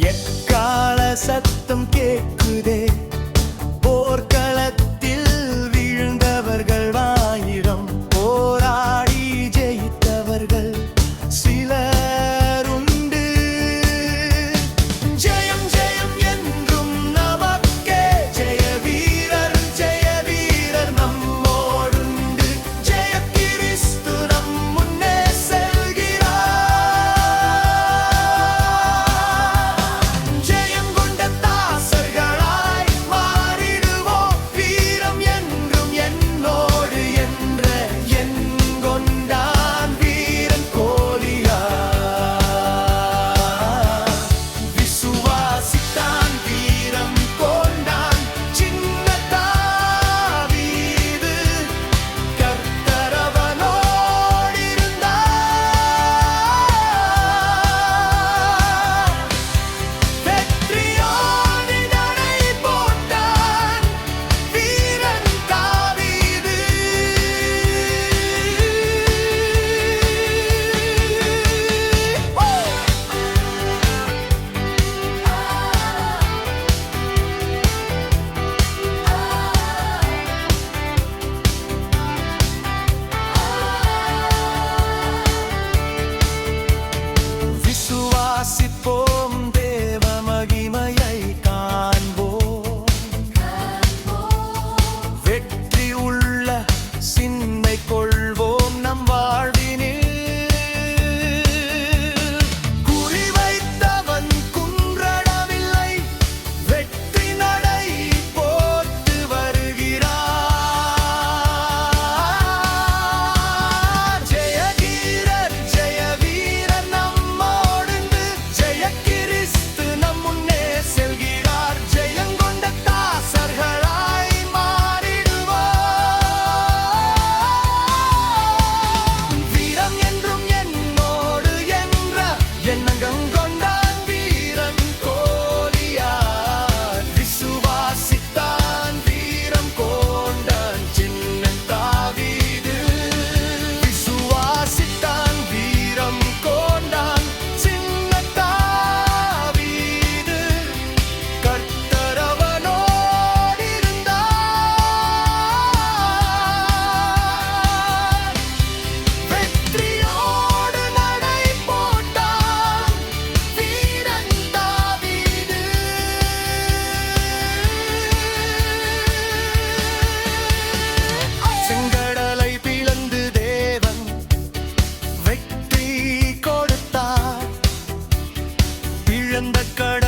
எக்கால சத்தம் கேட்குதே, போர்க்களத்தில் வீழ்ந்தவர்கள் ஆயிரம், போராடி ஜெயித்தவர்கள் சிலருண்டு. ஜெயம் ஜெயம் என்றும் நமக்கே, ஜெய வீரர் நம்மோடுண்டு. ஜெய கிறிஸ்து நம் முன்னே செல்கிறார். ஜெயம் கொண்ட தாசர்களாய் மாறிடுவோம், வீரம் என்றும் என்னோடு என்ற என் கொண்டான் வீரன் கோலியாத். விசுவாசித்தான், வீரம் கொண்டான் சின்ன தாவீது, கர்த்தர் அவனோடிருந்தார். வெற்றியோடு நடை போட்டான் வீரன் தாவீது. விசுவாசிப்போம், தேவ மகிமையை காண்போம். வெற்றி உள்ள சிந்தை கொள்வோம் நம் வாழ்வினில். குறிவைத்தவன் குன்றடவில்லை, வெற்றி நடை போட்டு வருகிறார். ஜெய வீரர் நம்மோடுண்டு, ஜெய கிறிஸ்து நம் முன்னே செல்கிறார். ஜெயங்கொண்ட தாசர்களாய் மாறிடுவோம், வீரம் என்றும் என்னோடு என்ற எண்ணங்கள் கொண்டான் வீரன் கோலியாத். விசுவாசித்தான், வீரம் கொண்டான் சின்ன தாவீது. விசுவாசித்தான், வீரம் கொண்டான் சின்ன தாவீது, கர்த்தர் அவனோடிருந்தார். வெற்றியோடு நடை போட்டான் வீரன் தாவீது. செங்கடலை பிளந்து தேவன் வெற்றி கொடுத்தார், பிளந்த கடல்